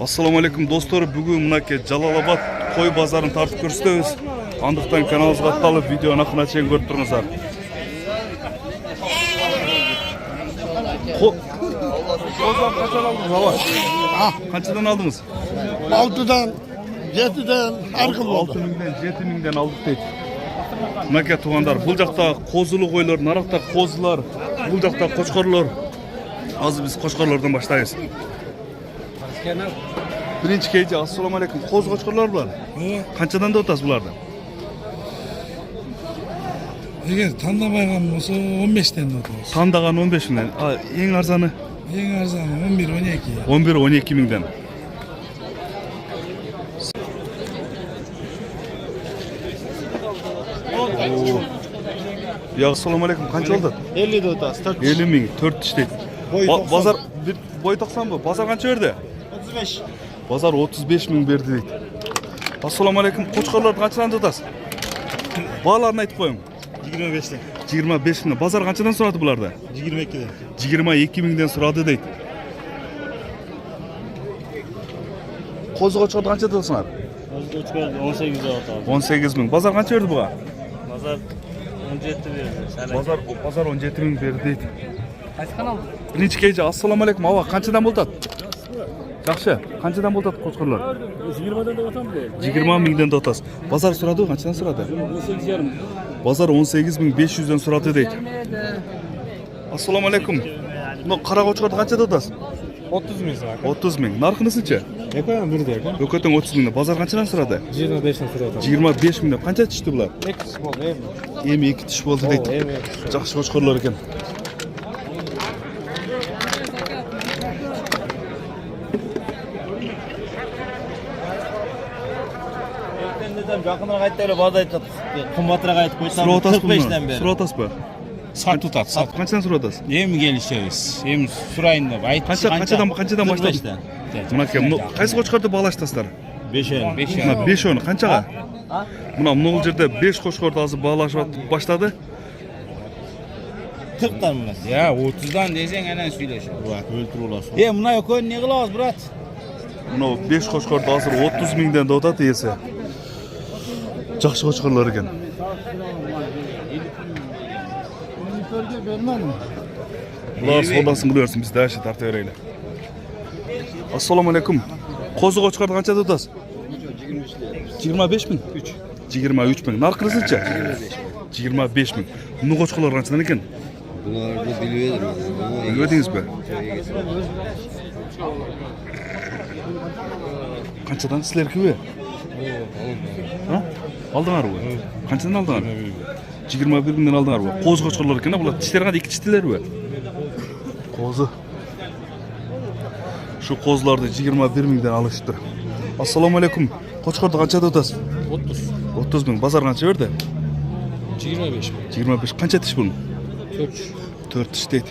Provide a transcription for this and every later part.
Assalamu alaikum dostlar. Bugün mınake Jalolobod koy bazarını tartып көрсөтөбүz. Андыктан каналыбызга атталып видеону акырына чейин көрүп туруңуздар. Козлар качан алдыңыз, аба? Канчадан алдыңыз? 6'dan 7'den her gün oldu. 6000'den 7000'den алдык дейт. Мынакей туугандар, бул жакта козулу койлор, наракта козулар, бул жакта кочкорлор. Азыр биз кочкорлордон баштайбыз. Birinci keyci, assalamu alaikum. Koz koçkorlar bular. Kançadan da otası bulardan? Eğer tanımaygan olsa 15'ten de oturuz. Tandagan 15'inden. En arzanı? En arzanı 11-12. 11-12 minden. Ya assalamu alaikum. Kança oldu? 50 de otası. 50 min. 4 işte. Bazar boy 90 mı? Bazar kança verdi? 35. Bazar 35 min verdi deydi. Assalamu alaikum. Koçkorlar kançadan tutası? Bağlarını aytıp koyun. 25'ten. 25 min. Bazar kançadan suradı bularda? 22'den. 22 minden suradı deydi. Kozu koçkorda kança tutasınlar? Kozu koçkorda 18 de otası. 18 min. Bazar kança verdi buğa? Bazar 17 verdi. Bazar 17 min verdi deydi. Kaç kanal? Birinci keyci. Assalamu alaikum. Ava kançadan bultat? Жақсы. Қаншадан болды қошқарлар? 20'den de otam bu. 20 миңден дотас. Базар сұрады, қаншадан сұрады? 18,5. Базар 18500-ден сұрады дейді. Ассаламу алейкум. Мына қара қошқарды қанша дотас? 30 bin sağ. 30 миң. Нарқынысынша? Ekoyan bir de ekoyan. Өкөтің 30 миңден. Базар қаншадан сұрады? 25'den sırada. 25 миңден. Қанша түшті бұлар? 2 oldu ev. Еми 2 түш болды дейді. Жақсы қошқарлар екен. Жақынырақ айтты әлі базар айтты. Қымбатырақ айтып қойсам 45'den beri. Сұра атас ба? Сат тұтады, сат. Қаншадан сұра атас? Емі келішеміз, емі сұрайын деп айтты. Қаншадан баштады? 45'den. Мынакей, қайсы қошқарды бағалаштасыздар? 5 ön. 5 Мына 5 оны қаншаға? Мына бұл жерде 5 қошқарды азы бағалашып баштады. 40'dan mı? Ya 30'dan desen hemen söyleşir. Bak öldür olasın. Mına yok ne kılavuz brat? Мына 5 қошқарды азыр 30 миңден де отады есі. Жақсы қошқарлар екен. Бұлар содасын қылырсын, біз дәші тарты берейлі. Ассаламу алейкум. Қозы қошқарды қанша тұтасыз? 25 мін? 23 мін. Нарқырысынша? 25 мін. Мұны қошқарлар қаншадан екен? Bunları biliyorum. Білмедіңіз бе? Қаншадан сілер кіме? Алдыңар бе? Қаншадан алдыңар? 21 мыңнан алдыңар бе? Қозы қошқарлар екен, бұлар тіштері қандай 2 тіштелер бе? Қозы. Шу қозыларды 21 мыңдан алышып тұр. Ассаламу алейкум. Қошқарды қанша тұтасыз? 30 мың. Базар қанша берді? 25 mi? 25. Қанша тіш бұның? 4 тіш дейді.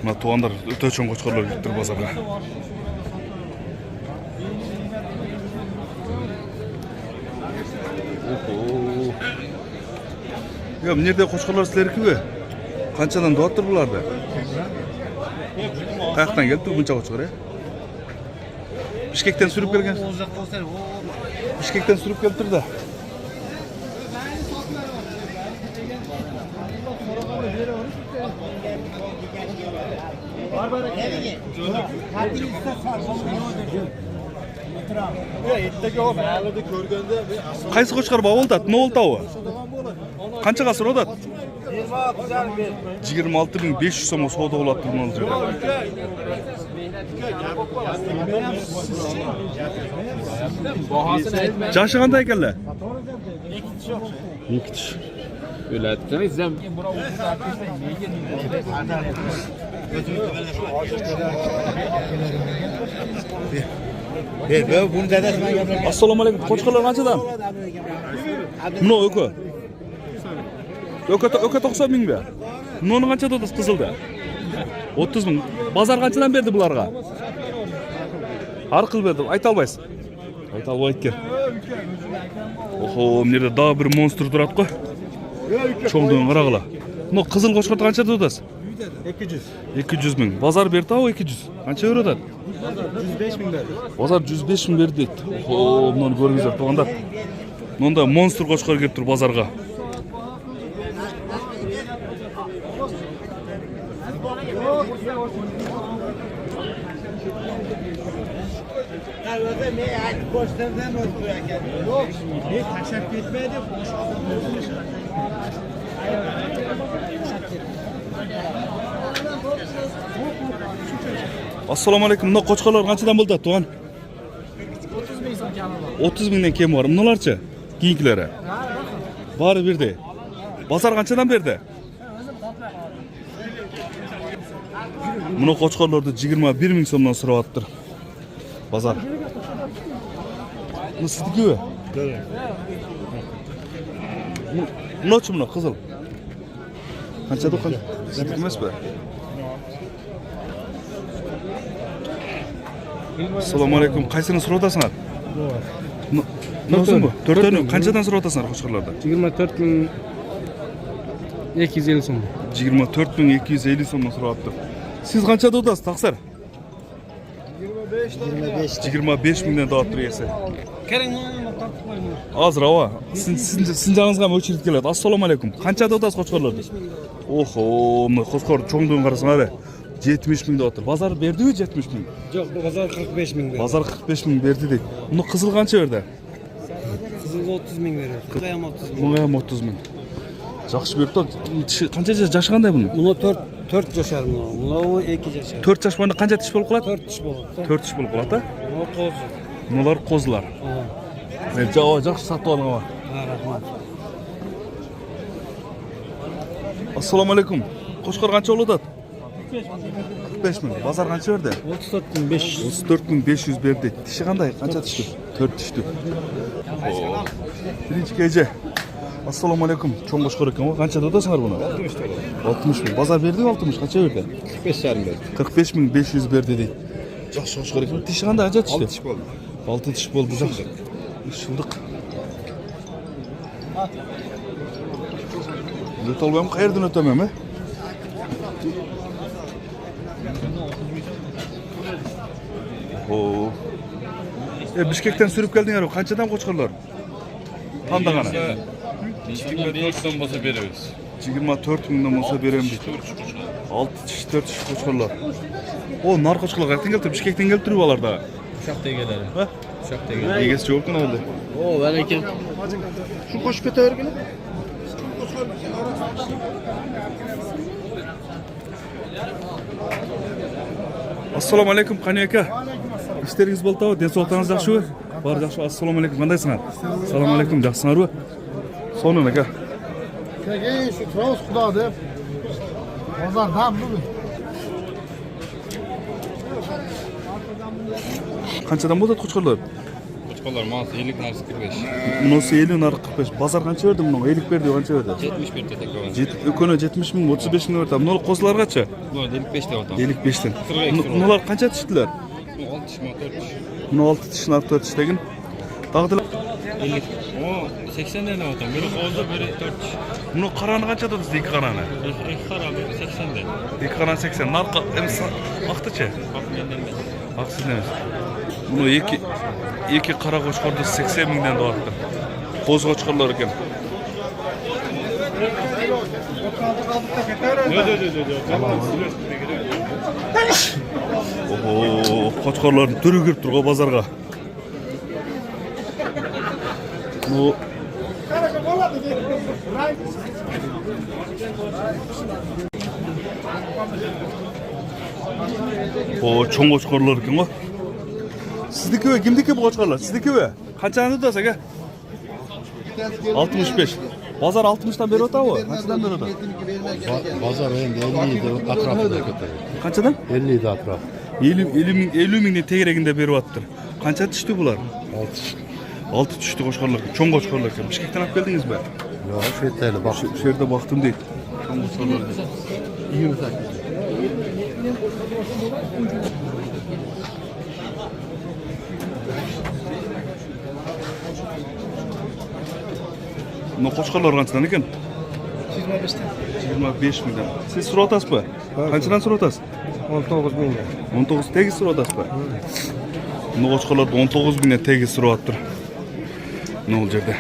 Мына туғандар өте чоң қошқарлар келіп тұр базарға. Ya nerede қошқарлар сілеркі бе? Қаншадан дуат тұр бұларды? Қаяқтан келіп тұр бұнша қошқар, Бішкектен сүріп келген? Бішкектен сүріп келіп тұр да. Қайсы қошқар ба олдат? Не олды ауы? Қанша ғасыр одат? 26.500 сомға сода олады тұрмал жерде. Жашы қандай екенлі? 2 тіш. Öyle etken izlem. Bunu dedesine yapalım. Assalamu alaikum. Қошқарлар қаншадан? Мына өкі. Өкі 90 мың бе? Мұны қанша тұтас қызылды? 30 мың. Базар қаншадан берді бұларға? Арқыл берді. Айта албайсыз? Айта албайды кен. Охо, мынерде да бір монстр тұрады қой. Чоңдығын қарағыла. Мына қызыл қошқарды қанша тұтасыз? 200. 200 ming. Bozor berdi o 200. Qancha beradi? 105 bin verdi. Bozor 105 ming berdi deydi. Oho, buni ko'ringizlar to'g'anda. Bunda monster qo'chqor kelib turibdi bozorga. Assalomu alaykum. Bunda qo'chqorlar qanchadan bo'ldi, to'g'an? 30 mingdan kam bor. Bularchi? Keyinlari. Bari berdi. Bozor qanchadan berdi? Buni qo'chqorlarda 21 ming so'mdan so'rayaptir. Bozor. Bu sizniki-mi? Nochi buni qizil. Qancha do'qon? Sizniki emasmi? Assalomu alaykum. Qaysini so'rayapsizlar? Nima bu? 4 tani qanchadan so'rayapsizlar qo'chqorlarda? 24 ming 250 so'm. 24 ming 250 so'mdan so'rayapti. Siz qanchada o'tasiz, taqsir? 25 mingdan deyapti esa. Hozir ava. Sizin janingizga o'chirib keladi. Assalomu alaykum. Qanchada o'tasiz qo'chqorlarda? Oho, bu qo'chqor cho'ngdan qarasanglar 70 ming deyapti. Bozor berdi-yu 70 ming. Yo'q, bu bozor 45 ming berdi. Bozor 45 ming berdi deydi. Buni qizil qancha berdi? Qizil 30 ming berdi. Qizil ham 30 ming. Buni ham 30 ming. Yaxshi berdi. Qancha yashi qanday buni? Buni 4 yashar buni. Buni 2 yashar. 4 yash bo'lganda qancha tish bo'lib qoladi? 4 tish bo'ladi. 4 tish bo'lib qoladi. Bu qo'z. Bular qo'zlar. Men javob yaxshi sotib olaman. Ha, rahmat. Assalomu alaykum. Qo'chqor qancha bo'ladi? 45 ming. Bozor qancha berdi? 34 ming 500. 34 ming 500 berdi. Tishi qanday? Qancha tishdi? 4 tishdi. Birinchi kecha. Assalomu alaykum. Cho'ng qo'chqor ekan. Qanchada o'tasizlar buni? 60 ming. Bozor berdi 60. Qancha berdi? 45 yarim berdi. 45 ming 500 berdi deydi. Yaxshi qo'chqor ekan. Tishi qanday? Qancha tishdi? 6 tish bo'ldi. 6 tish bo'ldi. Yaxshi. Shundiq. O'tolmayman, qayerdan o'taman, ha? Oo. Bishkekdan surib keldinglar, qanchadan qo'chqorlar? Tandag'ana. 24 so'm bo'lsa beramiz. 24 mingdan bo'lsa beramiz deydi. 6 tish 4 tish qo'chqorlar. O, nar qo'chqorlar qayerdan keldi? Bishkekdan kelib turib olarda. Ushaqda egalari. Ha? Ushaqda egalari. Egasi yo'qmi hali? O, valekim. Shu qo'shib ketavergin. Assalomu alaykum, qani aka? İşleringiz bo'ldi, densoqlaringiz yaxshimi? Bor yaxshi. Assalomu alaykum, qandaysizlar? Assalomu alaykum, yaxshisanarmi? So'nin aka. Ey, şu Travus Xudo deb. Bozordan bu. Qanchadan bo'ladi qo'chqorlar? Qo'chqorlar mas 50 narsa 45. Bunisi 50 narxi 45. Bozor qancha berdi buni? 50 berdi, qancha berdi? 70 berdi tekrar. Ökönü 70 ming, 35 ming berdi. Bunlar qo'zlar qancha? Bular 55 da otam. 55 dan. Bunlar qancha tishdilar? 6 tish, 4 tish. Buni 6 tish, 4 tish degin. Taqdilar 50. O 80 dan otam. Biri qo'zda, biri 4 tish. buni qarani qancha deysiz, ikki qarani? İki qara 80 dan. İki qaran 80. Narxi vaqticha. Haqsiz emas. Buni iki qara qo'chqorda 80 mingdan deyapti. Qo'z qo'chqorlar ekan. Oho, qo'chqorlarning turi kirib turgan bozorga. Bu cho'ng qo'chqorlar ekan-ku. Sizniki-mi? Kimniki bu qo'chqorlar? Sizniki-mi? Qanchani tutasiz aka? 65. Bozor 60 dan berib o'tadi. Qanchadan berib o'tadi? Bozor endi 50 idi atrofida ko'taradi. Qanchadan? 50 idi atrof. 50 mingdan tegragida beryaptir. Qancha tishdi bular? 6 tish. 6 tishdi qo'chqorlar, cho'ng qo'chqorlar ekan. Bishkekdan olib keldingizmi? Yo'q, shu yerda bak. Shu yerda vaqtim deydi. Cho'ng qo'chqorlar. 28. Buni qo'chqorlar qanchadan ekan? 25 mingdan. Siz so'rab o'tasizmi? Qanchadan so'rab o'tasiz? 19 mingdan. 19 tegiz so'rab o'tasizmi? Buni qo'chqorlar 19 mingdan tegiz so'rayaptir. Ne olacak da?